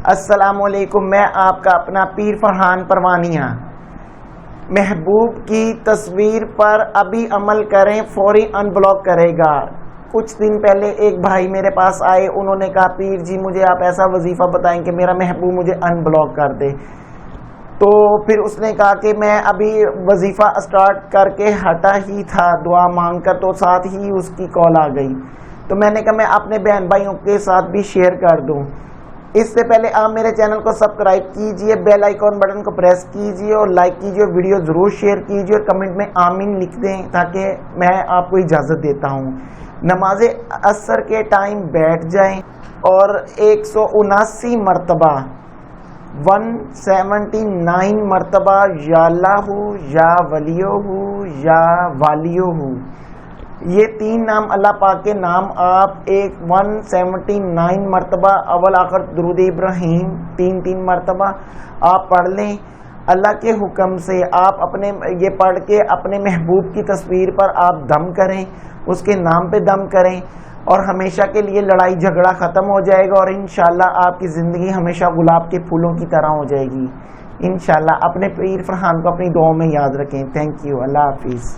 السلام علیکم، میں آپ کا اپنا پیر فرحان پروانیہ۔ محبوب کی تصویر پر ابھی عمل کریں، فوری ان بلاک کرے گا۔ کچھ دن پہلے ایک بھائی میرے پاس آئے، انہوں نے کہا پیر جی مجھے آپ ایسا وظیفہ بتائیں کہ میرا محبوب مجھے ان بلاک کر دے۔ تو پھر اس نے کہا کہ میں ابھی وظیفہ اسٹارٹ کر کے ہٹا ہی تھا دعا مانگ کر، تو ساتھ ہی اس کی کال آ گئی۔ تو میں نے کہا میں اپنے بہن بھائیوں کے ساتھ بھی شیئر کر دوں۔ اس سے پہلے آپ میرے چینل کو سبسکرائب کیجئے، بیل آئیکن بٹن کو پریس کیجئے اور لائک کیجئے، ویڈیو ضرور شیئر کیجئے اور کمنٹ میں آمین لکھ دیں تاکہ میں آپ کو اجازت دیتا ہوں۔ نماز عصر کے ٹائم بیٹھ جائیں اور 179 مرتبہ 179 مرتبہ یا اللہ یا ولیو یا والیو، یہ 3 نام اللہ پاک کے نام آپ 179 مرتبہ اول آخر درود ابراہیم 3 مرتبہ آپ پڑھ لیں۔ اللہ کے حکم سے آپ اپنے یہ پڑھ کے اپنے محبوب کی تصویر پر آپ دم کریں، اس کے نام پہ دم کریں اور ہمیشہ کے لیے لڑائی جھگڑا ختم ہو جائے گا اور انشاءاللہ آپ کی زندگی ہمیشہ گلاب کے پھولوں کی طرح ہو جائے گی۔ انشاءاللہ اپنے پیر فرحان کو اپنی دعاؤں میں یاد رکھیں۔ تھینک یو، اللہ حافظ۔